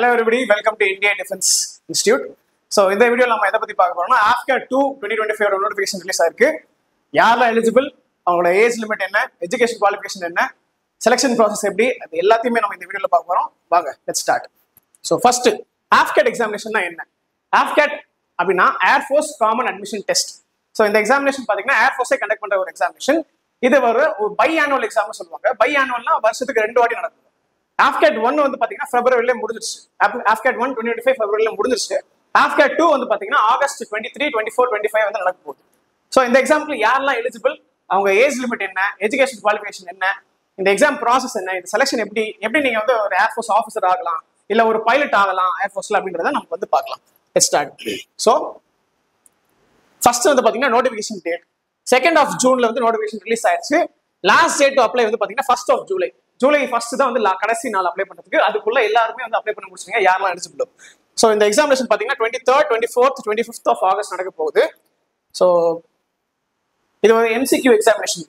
Hello everybody, welcome to India Defense Institute. So in the video நம்ம எதை பத்தி பார்க்க போறோம்னா AFCAT 2 2025 நோட்டிஃபிகேஷன் ரிலீஸ் ஆயிருக்கு. யாரெல்லாம் எலிஜிபிள், அவங்களோட ஏஜ் லிமிட் என்ன, எஜுகேஷன் குவாலிஃபிகேஷன் என்ன, செலக்ஷன் ப்ராசஸ் எப்படி, அது எல்லாத்தையுமே நம்ம இந்த வீடியோல பார்க்க போறோம். வாங்க let's start. So first AFCAT எக்ஸாமினேஷன்னா என்ன? AFCAT அப்படின்னா air force common admission test. So இந்த எக்ஸாமினேஷன் பார்த்தீங்கன்னா ஏர் ஃபோர்ஸே கண்டக்ட் பண்ற ஒரு எக்ஸாமினேஷன். இது ஒரு பை ஆனுவல் எக்ஸாம்னு சொல்லுவாங்க. பை ஆனுவல்னா வருஷத்துக்கு 2 வாட்டி நடக்கும். AFCAT 1 வந்து பாத்தீங்கன்னா பிப்ரவரியில முடிஞ்சிருச்சு. AFCAT 1 2025 பிப்ரவரியில முடிஞ்சிருச்சு. AFCAT 2 வந்து பாத்தீங்கன்னா ஆகஸ்ட் 23, 24, 25 வந்து நடக்க போகுது. ஸோ இந்த எக்ஸாம்பிள் யாரெல்லாம் எலிஜிபிள், அவங்க ஏஜ் லிமிட் என்ன, எஜுகேஷன் குவாலிஃபிகேஷன் என்ன, இந்த எக்ஸாம் ப்ராசஸ் என்ன, இந்த செலக்ஷன் எப்படி நீங்க வந்து ஒரு ஏர்ஃபோர்ஸ் ஆஃபீஸர் ஆகலாம், இல்ல ஒரு பைலட் ஆகலாம் ஏர்ஃபோர்ஸ்ல அப்படின்றத நம்ம வந்து பார்க்கலாம். Let's start. ஸோ ஃபர்ஸ்ட் வந்து பாத்தீங்கன்னா நோட்டிஃபிகேஷன் டேட் 2nd of Juneல வந்து நோட்டிஃபிகேஷன் ரிலீஸ் ஆயிடுச்சு. லாஸ்ட் டேட் டு அப்ளை வந்து பாத்தீங்கன்னா 1st of July. ஜூலை 1 தான் வந்து கடைசி நாள் அப்ளை பண்றதுக்கு. அதுக்குள்ள எல்லாருமே வந்து அப்ளை பண்ண முடிச்சுங்க யாரெல்லாம் எலிஜிபிள். ஸோ இந்த எக்ஸாமினேஷன் பாத்தீங்கன்னா 23rd, 24th, 25th of August நடக்க போகுது. ஸோ இது ஒரு MCQ எக்ஸாமினேஷன்,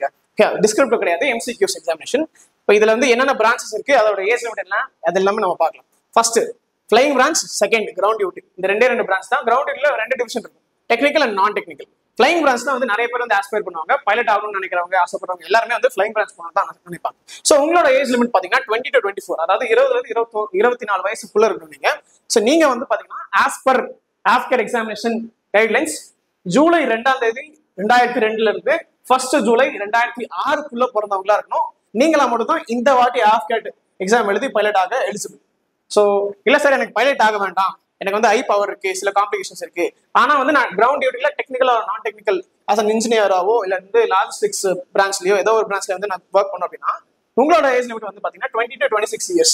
டிஸ்கிரிப்டிவ் கிடையாது, MCQs எக்ஸாமினேஷன். இப்போ இதுல வந்து என்னென்ன பிரான்ச்சஸ் இருக்கு, அதோட ஏஜ் லிமிட் என்ன, அது எல்லாமே நம்ம பார்க்கலாம். First flying branch, second ground duty. இந்த ரெண்டு பிரான்ச் தான். கிரவுண்ட் டியூட்டில 2 டிவிஷன் இருக்கும், டெக்னிக்கல் அண்ட் நான் டெக்னிக்கல். ஃபிளைங் பிரான்ச் தான் வந்து நிறைய பேர் வந்து ஆஸ்பயர் பண்ணுவாங்க, பைலட் ஆகணும்னு நினைக்கிறவங்க, ஆசைப்படுறவங்க எல்லாருமே வந்து ஃபிளைங் பிரான்ச் போனா தான் நினைப்பாங்க. ஸோ உங்களோட ஏஜ் லிமிட் பாத்தீங்கன்னா 20 to 24, அதாவது 20 வயசுக்குள்ள இருக்கணும் நீங்க. ஸோ நீங்க வந்து பாத்தீங்கன்னா as per AFCAT examination guidelines July 2ஆம் தேதி 2002 இருந்து 1st July 2006 பிறந்தவங்களா இருக்கணும். நீங்களா மட்டும் தான் இந்த வாட்டி AFCAT எக்ஸாம் எழுதி பைலட் ஆக எலிஜிபிள். ஸோ இல்ல சார் எனக்கு பைலட் ஆக வேண்டாம், எனக்கு வந்து ஐ பவர் இருக்கு, சில காம்ப்ளிகேஷன்ஸ் இருக்கு, ஆனா வந்து நான் கிரவுண்ட் டியூட்டில டெக்னிக்கலா நான் டெக்னிக்கல் அஸ் அன் இன்ஜினியராவோ இல்ல வந்து லாஜிஸ்டிக்ஸ் பிரான்ச்லயோ ஏதோ ஒரு பிரான்ச்ல வந்து நான் ஒர்க் பண்ணோம் அப்படின்னா உங்களோட ஏஜ் லிமிட் வந்து பாத்தீங்கன்னா 20 to 26 years.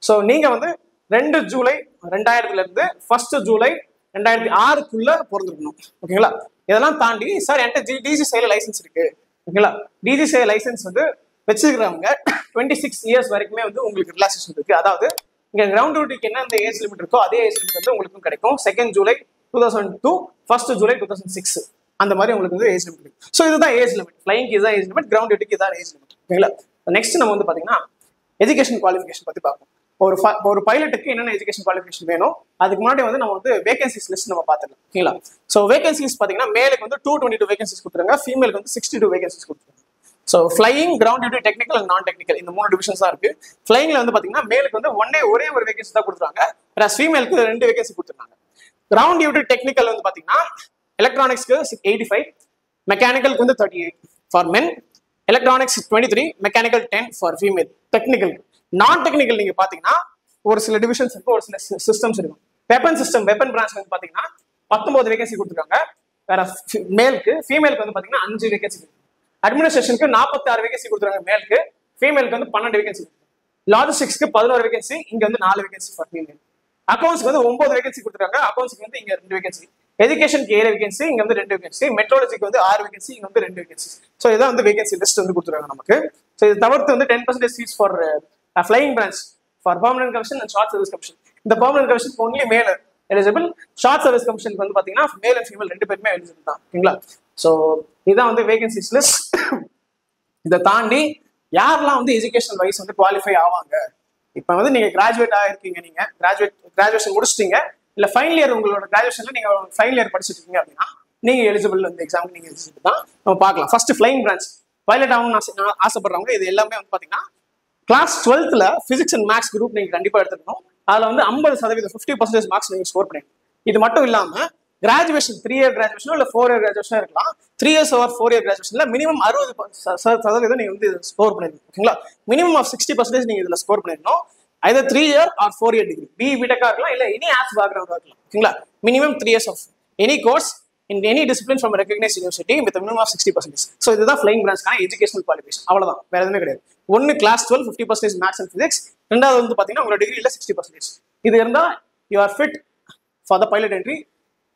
ஸோ நீங்க வந்து 2 ஜூலை 2000 இருந்து 1st July 2006 பிறந்திருக்கணும். ஓகேங்களா? இதெல்லாம் தாண்டி சார் என்கிட்ட DGCA லைசன்ஸ் இருக்கு, ஓகேங்களா? DGCA லைசன்ஸ் வந்து வச்சிருக்கிறவங்க 26 years வரைக்குமே வந்து உங்களுக்கு ரிலாக்ஸேஷன் இருக்கு. அதாவது இங்க கிரவுண்ட் டியூட்டிக்கு என்ன இந்த ஏஜ் லிமிட் இருக்கோ அதே ஏஜ் லிமிட் வந்து உங்களுக்கும் கிடைக்கும். 2nd July 2002, 1st July 2006 அந்த மாதிரி உங்களுக்கு வந்து ஏஜ் லிமிட் இருக்கு. ஸோ இதுதான் ஏஜ் லிமிட். ஃபிளைங்க்கு இதான் ஏஜ் லிமிட், கிரவுண்ட் டியூட்டிக்கு இதான் ஏஜ் லிமிட். ஓகேங்களா? நெக்ஸ்ட் நம்ம வந்து பாத்தீங்கன்னா எஜுகேஷன் குவாலிஃபிகேஷன் பத்தி பார்ப்போம். ஒரு பைலட்டுக்கு என்னென்ன எஜுகேஷன் குவாலிஃபிகேஷன் வேணும், அதுக்கு முன்னாடி வந்து நம்ம வந்து வேகன்சிஸ் லிஸ்ட் நம்ம பார்த்துக்கலாம். ஓகேங்களா? ஸோ வேகன்சிஸ் பாத்தீங்கன்னா மேலுக்கு வந்து 222 வேகன்சிஸ் கொடுத்துருங்க, ஃபீமேலுக்கு வந்து 62 வேகன்சிஸ் கொடுத்துருங்க. So flying, ground duty, technical and நான் டெக்னிக்கல் இந்த 3 டிவிஷன்ஸ் தான் இருக்கு. ஃபிளைங்ல வந்து பாத்தீங்கன்னா மேலுக்கு வந்து ஒரே ஒரு வேகன்சி தான் கொடுத்துருக்காங்க, ஃபீமேலுக்கு 2 வேகன்சி கொடுத்துருக்காங்க. கிரவுண்ட் டியூட்டி டெக்னிக்கல் வந்து பாத்தீங்கன்னா எலக்ட்ரானிக்ஸ்க்கு 85, மெக்கானிக்கலுக்கு வந்து 38 for men, electronics 23, mechanical 10 for female. Technical நான் டெக்னிக்கல் நீங்க பாத்தீங்கன்னா ஒரு சில டிவிஷன்ஸ் இருக்கும், ஒரு சில சிஸ்டம்ஸ் இருக்கும். வெப்பன் பிரான்ச் வந்து பாத்தீங்கன்னா 19 வேகன்சி கொடுத்துருக்காங்க வேற மேலுக்கு. ஃபீமேலுக்கு வந்து பாத்தீங்கன்னா 5 வேகன்சி. அட்மினிஸ்ட்ரேஷனுக்கு 46 வேகன்சி கொடுத்துருக்காங்க மேலுக்கு, ஃபீமேலுக்கு வந்து 12 வேகன்சி. லாஜிஸ்டிக்ஸ்க்கு 11 வேகன்சி, இங்க வந்து 4 வேகன்சி ஃபார் ஃபீமேல். அக்கௌண்ட்ஸ்க்கு வந்து 9 வேகன்சி கொடுத்துருக்காங்க, அக்கௌண்ட்ஸ்க்கு வந்து இங்க 2 வேகன்சி. எஜுகேஷனுக்கு 7 வேகன்சி, இங்க வந்து 2 வேகன்சி. மெட்ரோலஜிக்கு வந்து 6 வேகன்சி, இங்க வந்து 2 வேகன்சி. ஸோ இதான் வந்து வேகன்சி லிஸ்ட் வந்து கொடுத்துருக்காங்க நமக்கு. ஸோ இது தவிர்த்து வந்து 10% seeds for flying branch for permanent commission and short service commission. இந்த பெர்மனன்ட் கமிஷன் ஒன்லி மேல் எலிஜிபிள். ஷார்ட் சர்வீஸ் கமிஷனுக்கு வந்து பாத்தீங்கன்னா மேல் அண்ட் ஃபீமேல் 2 பேருமே எலிஜிபிள் தான். ஓகேங்களா? ஸோ இதான் வந்து வேகன்சிஸ் லிஸ்ட். இதை தாண்டி யாரெல்லாம் வந்து எஜுகேஷன் வைஸ் வந்து குவாலிஃபை ஆவாங்க, இப்போ வந்து நீங்க கிராஜுவேட் ஆகிருக்கீங்க, நீங்க கிராஜுவேஷன் முடிச்சிட்டீங்க, இல்ல ஃபைனல் இயர் உங்களோட கிராஜுவேஷன்ல நீங்க ஃபைனல் இயர் படிச்சுட்டு இருக்கீங்க அப்படின்னா நீங்க எலிஜிபிள், இந்த எக்ஸாமுக்கு நீங்க எலிஜிபிள் தான். நம்ம பார்க்கலாம். ஃபர்ஸ்ட் ஃபிளைங் பிரான்ச் பைலட் ஆகணும்னு ஆசைப்படுறவங்க இது எல்லாமே வந்து பாத்தீங்கன்னா class 12th physics and maths group நீங்க கண்டிப்பா எடுத்துக்கணும். அதுல வந்து 50% 50% மார்க்ஸ் நீங்க ஸ்கோர் பண்ணிக்கணும். இது மட்டும் இல்லாம கிராஜுவேஷன் 3 year கிராஜுவேஷனோ இல்ல 4 year கிராஜுவேஷனோ இருக்கலாம். 3 years or 4 year கிராஜுவேஷன்ல மினிமம் 60% நீங்க வந்து ஸ்கோர் பண்ணிருக்கணும். ஓகேங்களா? மினிமம் ஆஃப் 60% நீங்க இதுல ஸ்கோர் பண்ணிருக்கணும். either 3 year or 4 year degree, பிடெக்கா இருக்கலாம், இல்ல எனி ஆர்ட்ஸ் பேக்ரவுண்டா இருக்கலாம். ஓகேங்களா? Minimum 3 years of any course in any discipline from a recognized university with a minimum of 60%. So இதுதான் ஃபிளைங் பிரான்ச்கான எஜுகேஷனல் குவாலிஃபிகேஷன். அவ்வளவுதான், வேற எதுவுமே கிடையாது. ஒன்னு கிளாஸ் 12 50% மேத்ஸ் அண்ட் பிசிக்ஸ், ரெண்டாவது வந்து பாத்தீங்கன்னா உங்களோட டிகிரில 60%. இது இருந்தா you are fit for the pilot entry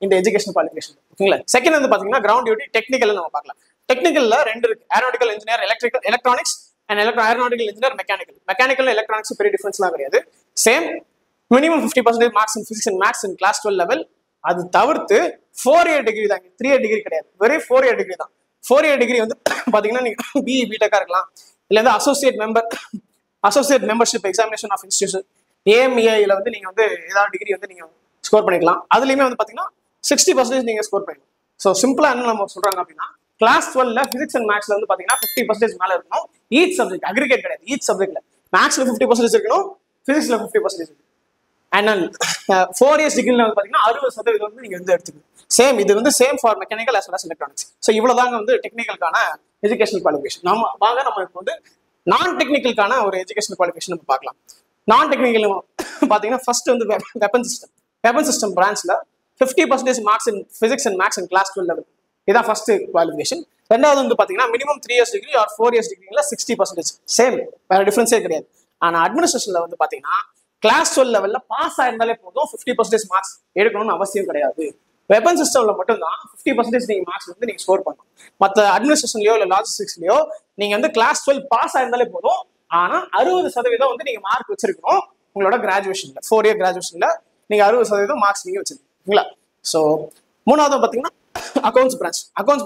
இந்த எஜுகேஷன் குவாலிஃபிகேஷன். ஓகேங்களா? செகண்ட் வந்து பாத்தீங்கன்னா கிரவுண்ட் டியூட்டி டெக்னிக்கல் நம்ம பார்க்கலாம். டெக்னிக்கல்ல 2 இருக்கு, aeronautical engineer, electronics and aeronautical engineer, mechanical electronics பெரிய டிஃபரன்ஸ்லாம் கிடையாது. Same minimum 50% marks in physics and maths in class 12 level. அது தவிர்த்து 4 year டிகிரி தான், 3 year டிகிரி கிடையாது, வெறும் 4 year டிகிரி தான். 4 year டிகிரி வந்து பாத்தீங்கன்னா நீங்க பிஇ பிடெக்கா இருக்கலாம், இல்ல associate membership examination of institution ஏஎம்இஐல வந்து நீங்க வந்து ஏதாவது டிகிரி வந்து நீங்க ஸ்கோர் பண்ணிக்கலாம். அதுலயுமே வந்து பாத்தீங்கன்னா 60% நீங்க ஸ்கோர் பண்ணிக்கலாம். ஸோ சிம்பிளா என்ன நம்ம சொல்றாங்க அப்படின்னா, கிளாஸ் 12 பிசிக்ஸ் அண்ட் மேக்ஸ்ல வந்து பாத்தீங்கன்னா 50% மேல இருக்கணும். ஈச் சப்ஜெக்ட் அக்ரிகேட் கிடையாது. ஈச் சப்ஜெக்ட்ல மேக்ஸ்ல 50% இருக்கணும், பிசிக்ஸ்ல 50% இருக்கணும். அண்ட் 4 இயர்ஸ் டிகிரில வந்து பாத்தீங்கன்னா 60% வந்து நீங்க வந்து எடுத்துக்கணும். சேம் இது வந்து same for mechanical as well as electronics. So இவ்வளவுதாங்க வந்து டெக்னிக்கலுக்கான எஜுகேஷனல் குவாலிஃபிகேஷன். நம்ம இப்போ வந்து நான் டெக்னிக்கலுக்கான ஒரு எஜுகேஷனல் குவாலிஃபிகேஷன் நம்ம பார்க்கலாம். நான் டெக்னிக்கல் பாத்தீங்கன்னா ஃபர்ஸ்ட் வந்து வெப்பன் சிஸ்டம் பிரான்ச்ல 50% marks in physics and maths in class 12 level. இதான் ஃபர்ஸ்ட் குவாலிஃபிகேஷன். ரெண்டாவது வந்து பாத்தீங்கன்னா minimum 3 years degree or 4 years டிகிரில 60%. சேம், வேற டிஃபரன்ஸே கிடையாது. ஆனா அட்மினிஸ்ட்ரேஷன்ல வந்து பாத்தீங்கன்னா கிளாஸ் 12 லெவல்ல பாஸ் ஆயிருந்தாலே போதும், 50% மார்க்ஸ் எடுக்கணும்னு அவசியம் கிடையாது. வெப்பன் சிஸ்டம்ல மட்டும்தான் 50% நீங்க மார்க்ஸ் வந்து நீங்க ஸ்கோர் பண்ணணும். மற்ற அட்மினிஸ்ட்ரேஷன்லயோ இல்ல லாஜிஸ்டிக்ஸ்லயோ நீங்க வந்து கிளாஸ் 12 பாஸ் ஆயிருந்தாலே போதும். ஆனா 60% வந்து நீங்க மார்க் வச்சிருக்கணும். உங்களோட கிராஜுவேஷன்ல 4 இயர் கிராஜுவேஷன்ல நீங்க 60% மார்க்ஸ் நீங்க வச்சிருக்கீங்களா. ஸோ மூணாவது பாத்தீங்கன்னா அக்கௌண்ட்ஸ்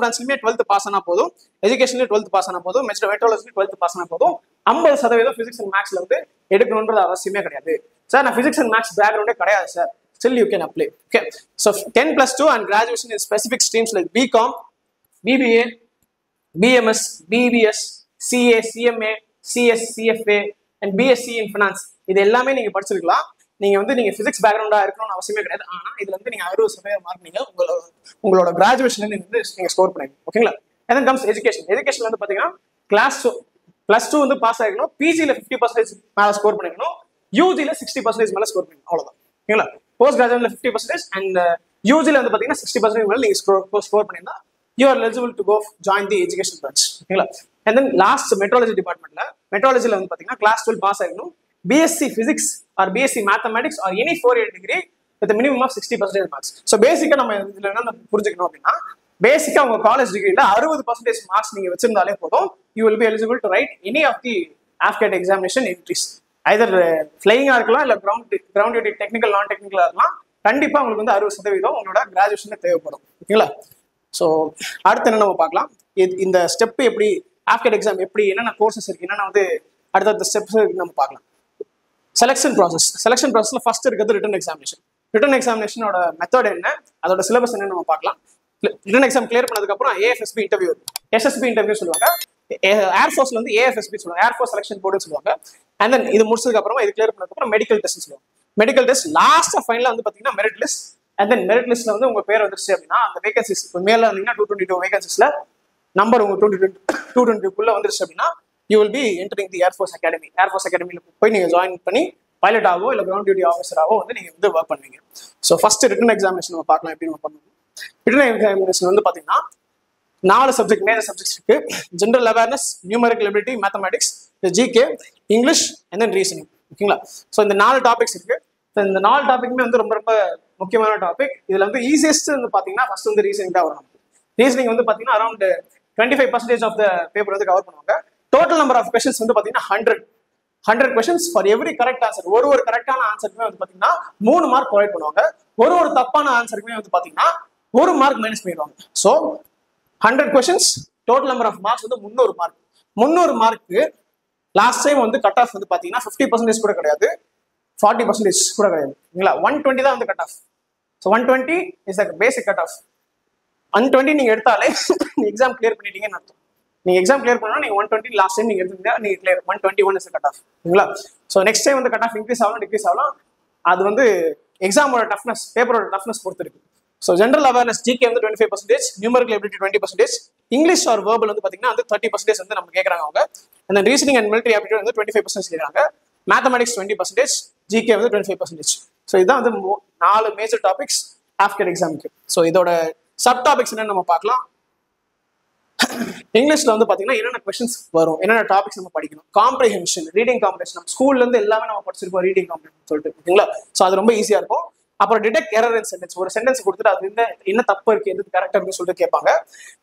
பிரான்ச்லயுமே 12th பாஸ் ஆனா போதும், எஜுகேஷன்ல 12th பாஸ் ஆனா போதும், மெட்ரோலஜி 12th பாஸ் ஆனா போதும். 50% பிசிக்ஸ் அண்ட் மேக்ஸ்ல வந்து எடுக்கணும்ன்றது அவசியமே கிடையாது. சார் நான் பிசிக்ஸ் அண்ட் மேக்ஸ் பேக்ரவுண்டே கிடையாது sir, still you can apply. Okay, so 10+2 and graduation in specific streams like BCom, BBA, BMS, BBS, CA, CMA, CS, CFA and BSc in finance. இது எல்லாமே நீங்க படிச்சிருக்கலாம். நீங்க வந்து நீங்க பிசிக்ஸ் பேக்ரவுண்டா இருக்கணும்னு அவசியமே கிடையாது. ஆனா இதுல வந்து நீங்க 60% மார்க் நீங்க உங்களோட கிராஜுவேஷன்ல நீங்க ஸ்கோர் பண்ணிக்கணும். ஓகேங்களா. and then comes எஜுகேஷன் வந்து பாத்தீங்கன்னா கிளாஸ் +2 வந்து பாஸ் ஆகிக்கணும், பிஜில 50% மேல ஸ்கோர் பண்ணிக்கணும், யூஜில 60% மேல ஸ்கோர் பண்ணிக்கணும். அவ்வளவுதான். ஓகேங்களா. போஸ்ட் கிராஜுவேட்ல 50% அண்ட் யூஜில வந்து பாத்தீங்கன்னா 60% மேல நீங்க ஸ்கோர் பண்ணிருந்தா you are eligible to go join the education branch. ஓகேங்களா. and then last மெட்ரோலஜி டிபார்ட்மெண்ட்ல மெட்ரோலஜில வந்து பாத்தீங்கன்னா கிளாஸ் 12 பாஸ் ஆகிக்கணும், BSc physics or BSc mathematics or any 4 year degree with minimum of 60% marks. So பேசிக்கா நம்ம இதுல என்ன புரிஞ்சுக்கணும் அப்படின்னா, பேசிக்கா உங்க காலேஜ் டிகிரில 60% மார்க்ஸ் நீங்க வச்சிருந்தாலே போதும், you will be eligible to write any of the AFCAT examination entries. Either ஃபிளையிங்கா இருக்கலாம் இல்ல கிரவுண்ட் டியூட்டி டெக்னிக்கல் நான் டெக்னிக்கலா இருக்கலாம். கண்டிப்பா உங்களுக்கு வந்து 60% உங்களோட கிராஜுவேஷன்ல தேவைப்படும். ஓகேங்களா. ஸோ அடுத்து என்ன நம்ம பார்க்கலாம், இந்த ஸ்டெப் எப்படி ஆஃப்கேட் எக்ஸாம் எப்படி என்னென்ன கோர்சஸ் இருக்கு, என்னென்ன வந்து அடுத்த ஸ்டெப்ஸ் நம்ம பார்க்கலாம். செலக்ஷன் ப்ராசஸ்ல ஃபர்ஸ்ட் இருக்கிறது ரிட்டன் எக்ஸாமினேஷனோட மெத்தட் என்ன, அதோட சிலபஸ் என்ன நம்ம பார்க்கலாம். ரிட்டன் எக்ஸாம் கிளியர் பண்ணதுக்கு அப்புறம் ஏஎஃப்எஸ்பி இன்டர்வியூ, எஸ்எஸ்பி இன்டர்வியூ சொல்லுவாங்க. ஏர்ஃபோர்ஸ்ல வந்து ஏஎஃப்எஸ்பி சொல்லுவாங்க, ஏர்ஃபோர்ஸ் செலக்ஷன் போர்டுன்னு சொல்லுவாங்க. அண்ட் தென் இது முடிச்சதுக்கு அப்புறம் இது கிளியர் பண்ணதுக்கு அப்புறம் மெடிக்கல் டெஸ்ட் சொல்லுவாங்க. மெடிக்கல் டெஸ்ட் லாஸ்ட் ஃபைனலா வந்து பாத்தீங்கன்னா merit list. And then merit லிஸ்ட்ல வந்து உங்க பேர் வந்துருச்சு அப்படின்னா அந்த வேகன்சிஸ் மேல இருந்தீங்கன்னா 222 வேகன்சிஸ்ல நம்பர் உங்க 222 வந்துருச்சு அப்படின்னா you will be entering the air force அகாடமில போய் நீங்க ஜாயின் பண்ணி பைலட் ஆகவோ இல்ல கிரவுண்ட் டியூட்டி ஆஃபீஸராகவோ வந்து நீங்க வந்து ஒர்க் பண்ணுவீங்க. ஸோ ஃபர்ஸ்ட் ரிட்டன் எக்ஸாமினேஷன் நம்ம பார்க்கலாம் எப்படி நம்ம பண்ணணும். ரிட்டன் எக்ஸாமினேஷன் வந்து பாத்தீங்கன்னா 4 சப்ஜெக்ட் மேஜர் சப்ஜெக்ட்ஸ் இருக்கு. General awareness, numerical ability, mathematics, GK, English and then reasoning. ஓகேங்களா. ஸோ இந்த 4 டாபிக்ஸ் இருக்கு. இந்த 4 டாபிக்மே வந்து ரொம்ப ரொம்ப முக்கியமான டாபிக். இதுல வந்து ஈஸியஸ்ட் வந்து பாத்தீங்கன்னா ஃபர்ஸ்ட் வந்து ரீசனிங் தான் வரும். ரீசனிங் வந்து பாத்தீங்கன்னா அரௌண்ட் 25% ஆஃப் த பேப்பர் வந்து கவர் பண்ணுவாங்க. டோட்டல் நம்பர் ஆஃப் கொஸ்டின்ஸ் வந்து பாத்தீங்கன்னா 100 questions for every correct answer. ஒரு கரெக்டான ஆன்சருக்குமே வந்து பாத்தீங்கன்னா 3 மார்க் ப்ரொவைட் பண்ணுவாங்க. ஒரு தப்பான ஆன்சருக்குமே வந்து பாத்தீங்கன்னா 1 மார்க் மைனஸ் பண்ணிடுவாங்க. So 100 questions, total number of marks வந்து 300 மார்க். 300 மார்க்கு லாஸ்ட் டைம் வந்து கட் ஆஃப் வந்து பாத்தீங்கன்னா 50% கூட கிடையாது, 40% கூட கிடையாது. 120 தான் வந்து cut of. So 120 is the basic cut off. 120 நீங்க எடுத்தாலே நீங்க எக்ஸாம் கிளியர் பண்ணிட்டீங்கன்னு அர்த்தம். நீங்க எக்ஸாம் கிளியர் பண்ணா நீங்க 120 லாஸ்ட் டைம் நீங்க எடுத்தீங்க, நீங்க கிளியர் 121 இஸ் கட் ஆஃப். ஓகேங்களா. ஸோ நெக்ஸ்ட் டைம் வந்து கட் ஆஃப் இன்க்ரீஸ் ஆகலாம் டிக்ரீஸ் ஆகலாம். அது வந்து எக்ஸாமோட டஃப்னஸ், பேப்பரோட டஃப்னஸ் பொறுத்து இருக்கு. ஸோ ஜெனரல் அவேர்னஸ் ஜிகே வந்து 25%, numerical ability 20%, English or verbal வந்து பாத்தீங்கன்னா வந்து 30% வந்து நம்ம கேட்கறாங்க அவங்க. அந்த ரீசனிங் அண்ட் மிலிட்டரி ஆப்டிடியூட் வந்து 25% கேட்கறாங்க. மேத்தமெட்டிக்ஸ் 20%, ஜிகே வந்து 25%. ஸோ இதுதான் வந்து 4 மேஜர் டாபிக்ஸ் ஆஃப்கேட் எக்ஸாமுக்கு. ஸோ இதோட சப் டாபிக்ஸ் என்னன்னு நம்ம பார்க்கலாம். இங்கிலீஷ்ல வந்து பாத்தீங்கன்னா என்னென்ன கொஸ்டின்ஸ் வரும், என்னென்ன டாபிக்ஸ் நம்ம படிக்கணும். காம்ப்ரிஹென்ஷன், ரீடிங் காம்ப்ரிஹென்ஷன் நம்ம ஸ்கூல்ல இருந்து எல்லாமே நம்ம படிச்சிருக்கோம் ரீடிங் காம்ப்ரிஹென்ஷன் சொல்லிட்டு. ஓகேங்களா. ஸோ அது ரொம்ப ஈஸியா இருக்கும். அப்புறம் டிடெக்ட் எரர் இன் சென்டென்ஸ், ஒரு சென்டென்ஸ் கொடுத்துட்டு அது என்ன தப்பு இருக்கு, எது கரெக்டா இருக்குன்னு சொல்லிட்டு கேட்பாங்க.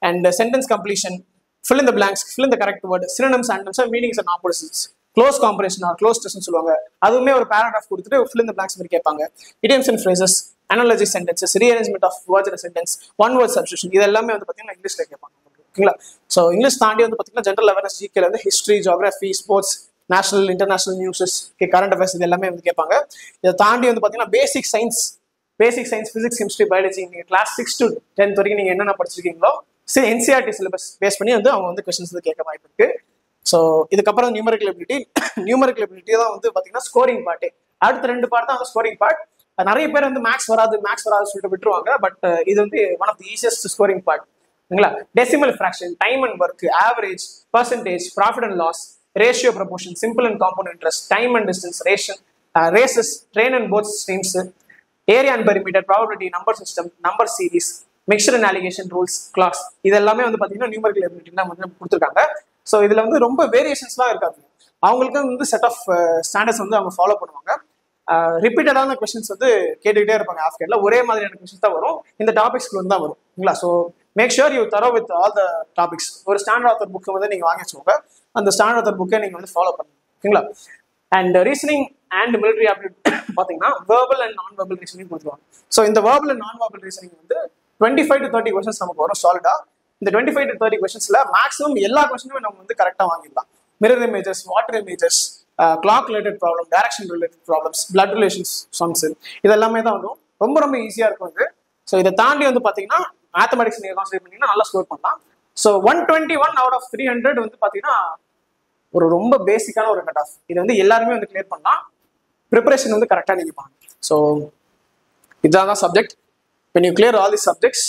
And sentence completion, fill in the blanks, fill in the correct word, synonyms, antonyms, meanings and opposites, close comparison or close test சொல்லுவாங்க. அதுவுமே ஒரு பேராகிராஃப் கொடுத்துட்டு fill in the blanks மாதிரி கேட்பாங்க. idioms and phrases, analogy sentences, rearrangement of words in a sentence, one word substitution, இது எல்லாமே வந்து பாத்தீங்கன்னா இங்கிலீஷ்ல கேட்பாங்க. ஓகேங்களா. ஸோ இங்கிலீஷ் தாண்டி வந்து பாத்தீங்கன்னா ஜெனரல் அவேர்னஸ் ஜிகேல வந்து history, geography, sports, national international newses, current affairs இது எல்லாமே வந்து கேட்பாங்க. இதை தாண்டி வந்து பார்த்தீங்கன்னா basic science, physics, chemistry, biology நீங்கள் கிளாஸ் 6 to 10th வரைக்கும் நீங்கள் என்னென்ன படிச்சிருக்கீங்களோ சரி NCERT சிலபஸ் பேஸ் பண்ணி வந்து அவங்க வந்து கொஸ்டின்ஸ் வந்து கேட்க வாய்ப்பு இருக்கு. ஸோ இதுக்கப்புறம் நியூமரிக்கல் எபிலிட்டி தான் வந்து பார்த்தீங்கன்னா ஸ்கோரிங் பார்ட்டு. அடுத்த 2 பார்ட் தான் வந்து ஸ்கோரிங் பார்ட். நிறைய பேர் வந்து மேக்ஸ் வராது சொல்லிட்டு விட்டுருவாங்க. பட் இது வந்து one of the easiest scoring part. சரிங்களா? Decimal fraction, time and work, average, percentage, profit and loss, ratio proportion, simple and compound interest, time and distance, races, train and boat streams, area and perimeter, probability, number system, number series, mixture and alligation rules, class, இது எல்லாமே வந்து பார்த்தீங்கன்னா numerical ability தான் வந்து கொடுத்துருக்காங்க. So இதுல வந்து ரொம்ப வேரியேஷன்ஸ்லாம் இருக்காது. அவங்களுக்கு வந்து செட் ஆஃப் ஸ்டாண்டர்ட்ஸ் வந்து அவங்க ஃபாலோ பண்ணுவாங்க. ரிப்பீட்டடான கொஸ்டின்ஸ் வந்து கேட்டுக்கிட்டே இருப்பாங்க. ஆஃப்கேட்ல ஒரே மாதிரியான கொஸ்டின்ஸ் தான் வரும், இந்த டாபிக்ஸ்க்கு வந்து தான் வரும். So make sure you thorough with all the topics. ஒரு ஸ்டாண்டர்ட் ஆத்தர் புக்கை வந்து நீங்க வாங்கி வச்சுக்கோங்க. அந்த ஸ்டாண்டர்ட் ஆத்தர் புக்கை நீங்க வந்து ஃபாலோ பண்ணுங்க. ஓகேங்களா? And reasoning and military aptitude பார்த்தீங்கன்னா வேர்பல் அண்ட் நான் வேர்பல் ரீசனிங் கொடுத்துருவாங்க. ஸோ இந்த வேர்பல் அண்ட் நான் வேர்பல் ரீசனிங் வந்து 25 to 30 கொஸ்டின்ஸ் நமக்கு வரும் சாலிடா. இந்த 25 to 30 கொஸ்டின்ஸ்ல மேக்ஸிமம் எல்லா கொஸ்டினுமே நம்ம வந்து கரெக்டாக வாங்கிடலாம். Mirror images, water images, clock related problem, direction related problems, blood relations sums, இது எல்லாமே தான் வரும். ரொம்ப ரொம்ப ஈஸியாக இருக்கும் இது. ஸோ இதை தாண்டி வந்து பார்த்தீங்கன்னா மேத்தமெட்டிக்ஸ் நீங்கள் கான்சன்ட்ரேட் பண்ணீங்கன்னா நல்லா ஸ்கோர் பண்ணலாம். ஸோ 121 out of 300 வந்து பார்த்தீங்கன்னா ஒரு ரொம்ப பேசிக்கான ஒரு கட் ஆஃப். இது வந்து எல்லாருமே வந்து கிளியர் பண்ணலாம். ப்ரிப்பரேஷன் வந்து கரெக்டாக நீங்கள் பண்ணுங்க. ஸோ இதுதான் subject. when you clear all these subjects,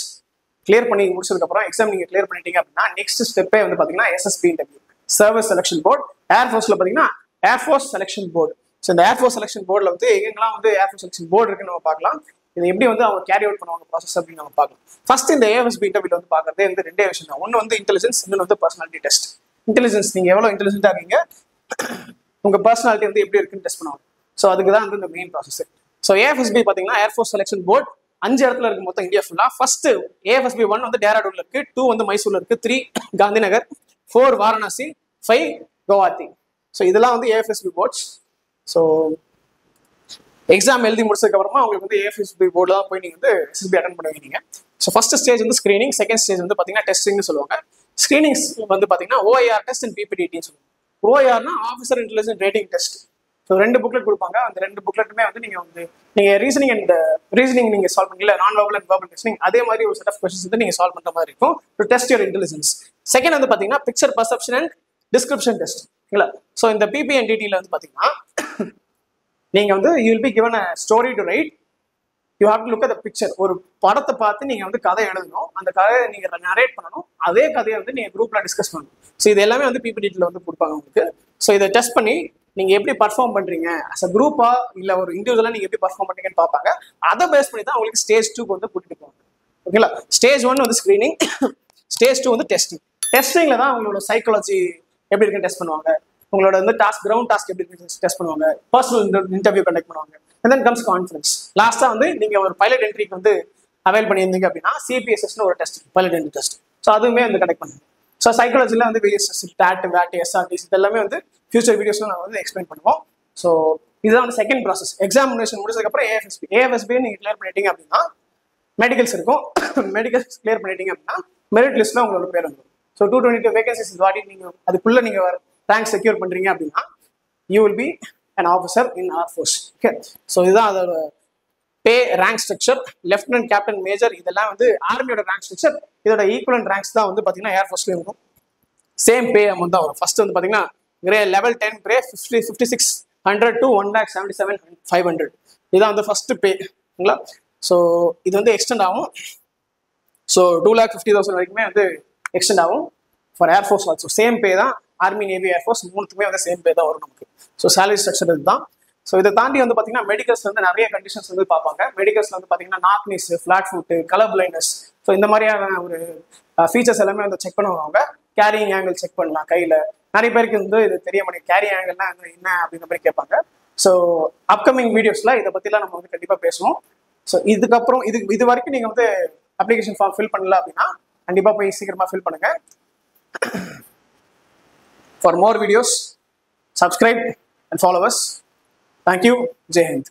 clear பண்ணி முடிச்சதுக்கப்புறம் எக்ஸாம் நீங்கள் கிளியர் பண்ணிட்டீங்க அப்படின்னா நெக்ஸ்ட் ஸ்டெப்பே வந்து பார்த்தீங்கன்னா SSB interview, service selection board. ஏர்ஃபோர்ஸில் பார்த்தீங்கன்னா ஏர்ஃபோர்ஸ் செலெக்ஷன் போர்டு. ஸோ இந்த ஏர்ஃபோர்ஸ் செலெக்ஷன் போர்டில் வந்து எங்கெல்லாம் வந்து ஏர்ஃபோர்ஸ் செலெக்ஷன் போர்டு இருக்குன்னு நம்ம பார்க்கலாம். இது எப்படி வந்து அவங்க கேரி அவுட் பண்ணுவாங்க ப்ராசஸ் அப்படின்னு நம்ம பார்க்கலாம். ஃபர்ஸ்ட் இந்த AFSB இன்டர்வியூல வந்து பார்க்கறதே வந்து 2 விஷயம் தான். ஒன்று வந்து இன்டெலிஜென்ஸ், இன்னொன்று வந்து பர்சனாலிட்டி டெஸ்ட். இன்டெலிஜென்ஸ் நீங்கள் எவ்வளோ இன்டெலிஜென்ட்டாக இருக்கீங்க, உங்கள் பர்சனாலிட்டி வந்து எப்படி இருக்குன்னு டெஸ்ட் பண்ணுவாங்க. ஸோ அதுக்கு தான் வந்து இந்த மெயின் ப்ராசஸ். ஸோ AFSB பார்த்தீங்கன்னா ஏர்ஃபோர்ஸ் செலெக்ஷன் போர்டு 5 இடத்துல இருக்கு மொத்தம் இந்தியா ஃபுல்லா. ஃபர்ஸ்ட் AFSB 1 வந்து டேராடூன்ல இருக்கு, 2 வந்து மைசூர்ல இருக்கு, 3 காந்திநகர், 4 வாரணாசி, 5 குவஹாத்தி. ஸோ இதெல்லாம் வந்து AFSB போர்ட்ஸ். ஸோ எக்ஸாம் எழுதி முடிச்சதுக்கு அப்புறமா உங்களுக்கு வந்து AFSB போர்டில் தான் போய் நீங்கள் வந்து SSB அட்டன் பண்ணுவீங்க. ஸோ ஃபர்ஸ்ட் ஸ்டேஜ் வந்து ஸ்கிரீனிங், செகண்ட் ஸ்டேஜ் வந்து பார்த்தீங்கன்னா டெஸ்டிங்னு சொல்லுவாங்க. ஸ்கிரீனிங் வந்து பார்த்தீங்கன்னா OIR டெஸ்ட் அண்ட் PPDTன்னு சொல்லுவாங்க. OIRனா officer intelligence rating test. So 2 booklet கொடுப்பாங்க. அந்த 2 புக்லெட்டுமே வந்து நீங்கள் ரீசனிங் நீங்கள் சால்வ் பண்ணல, நான் வேர்பல் அண்ட் வேர்பல் டெஸ்டிங் அதே மாதிரி ஒரு செட் ஆஃப் கொஸ்டின்ஸ் வந்து நீங்கள் சால்வ் பண்ணுற மாதிரி இருக்கும் to test your intelligence. Second வந்து பார்த்தீங்கன்னா picture perception and description test. இல்லை, ஸோ இந்த PPNDTல வந்து பார்த்தீங்கன்னா நீங்கள் வந்து you will be given a story to right. You have to look at the picture. ஒரு படத்தை பார்த்து நீங்கள் வந்து கதை எழுதணும், அந்த கதையை நீங்கள் நரேட் பண்ணணும், அதே கதையை வந்து நீங்கள் குரூப்ல டிஸ்கஸ் பண்ணணும். ஸோ இது எல்லாமே வந்து PPDTல வந்து கொடுப்பாங்க உங்களுக்கு. ஸோ இதை டெஸ்ட் பண்ணி நீங்க எப்படி பர்ஃபார்ம் பண்றீங்க அஸ் அ குரூப்பா இல்ல ஒரு இண்டிவிஜுவலா நீங்க எப்படி பர்ஃபார்ம் பண்றீங்கன்னு பார்ப்பாங்க. அதை பேஸ் பண்ணி தான் உங்களுக்கு ஸ்டேஜ் 2 வந்து கூட்டிட்டு போவாங்க. ஓகேங்களா? ஸ்டேஜ் 1 வந்து ஸ்கிரீனிங், ஸ்டேஜ் 2 வந்து டெஸ்டிங். டெஸ்டிங்ல தான் உங்களோட சைக்காலஜி எப்படி இருக்குன்னு டெஸ்ட் பண்ணுவாங்க, உங்களோட வந்து கிரவுண்ட் டாஸ்க் எப்படி இருக்கு டெஸ்ட் பண்ணுவாங்க, பர்சனல் இன்டர்வியூ கண்டக்ட் பண்ணுவாங்க. and then comes conference. லாஸ்டா வந்து நீங்க ஒரு பைலட் என்ட்ரிக்கு வந்து அவைல் பண்ணியிருந்தீங்க அப்படின்னா CPSSன்னு ஒரு test, pilot entry test. So அதுவுமே வந்து கண்டக்ட் பண்ணுங்க. ஸோ சைக்காலஜியில் வந்து வேரியஸ் TAT, VAT, SRTs இதெல்லாமே வந்து ஃபியூச்சர் வீடியோஸ்ல நான் வந்து எக்ஸ்பிளைன் பண்ணுவோம். ஸோ இதுதான் வந்து செகண்ட் ப்ராசஸ். எக்ஸாமினேஷன் முடிச்சதுக்கப்புறம் AFSB நீங்கள் கிளியர் பண்ணிட்டீங்க அப்படின்னா மெடிக்கல்ஸ் இருக்கும். மெடிக்கல்ஸ் கிளியர் பண்ணிட்டீங்க அப்படின்னா மெரிட் லிஸ்ட்ல உங்களோட பேர் வந்துடும். ஸோ 222 வேகன்சிஸ் வாடி நீங்கள் அதுக்குள்ள நீங்கள் ரேங்க் செக்யூர் பண்றீங்க அப்படின்னா you will be an officer in our force. Okay, so இதுதான் அதோட pay rank structure. Lieutenant, captain, major இதெல்லாம் வந்து ஆர்மியோட ரேங்க் ஸ்ட்ரக்சர். இதோட ஈக்குவலன்ட் ரேங்க்ஸ் தான் வந்து பார்த்தீங்கன்னா ஏர்ஃபோர்ஸ்லேயும் இருக்கும். சேம் பே அமௌண்ட் தான் வரும். ஃபர்ஸ்ட் வந்து பார்த்தீங்கன்னா லெவல் 10 பே 5600 to 1,77,500. இதான் வந்து ஃபர்ஸ்ட் பேங்களா. ஸோ இது வந்து எக்ஸ்டெண்ட் ஆகும். ஸோ 2,50,000 வரைக்குமே வந்து எக்ஸ்டெண்ட் ஆகும் ஃபார் ஏர்ஃபோர்ஸ் ஆல்சோ. சேம் பே தான் ஆர்மி, நேவி, ஏர்ஃபோர்ஸ் மூணுக்குமே வந்து சேம் பே தான் வரும் நமக்கு. ஸோ சேலரி ஸ்ட்ரக்சர் இதுதான். ஸோ இதை தாண்டி வந்து பார்த்தீங்கன்னா மெடிக்கல்ஸ் வந்து நிறைய கண்டிஷன்ஸ் வந்து பார்ப்பாங்க. மெடிக்கல்ஸ்ல வந்து பார்த்தீங்கன்னா knock knees, flat foot, colour blindness, so இந்த மாதிரியான ஒரு ஃபீச்சர்ஸ் எல்லாமே வந்து செக் பண்ணுவாங்க. கேரியிங் ஆங்கிள் செக் பண்ணலாம் கையில். நிறைய பேருக்கு வந்து இது தெரிய மாட்டேங்குது, கேரி ஆங்கிள்னா என்ன அப்படிங்கிற மாதிரி கேட்பாங்க. ஸோ அப்கமிங் வீடியோஸ்ல இதை பற்றிலாம் நம்ம வந்து கண்டிப்பாக பேசுவோம். ஸோ இதுக்கப்புறம் இது வரைக்கும் நீங்கள் வந்து அப்ளிகேஷன் ஃபார்ம் ஃபில் பண்ணல அப்படின்னா கண்டிப்பாக போய் சீக்கிரமாக ஃபில் பண்ணுங்க. For more videos, subscribe and follow us. Thank you. Jai Hind.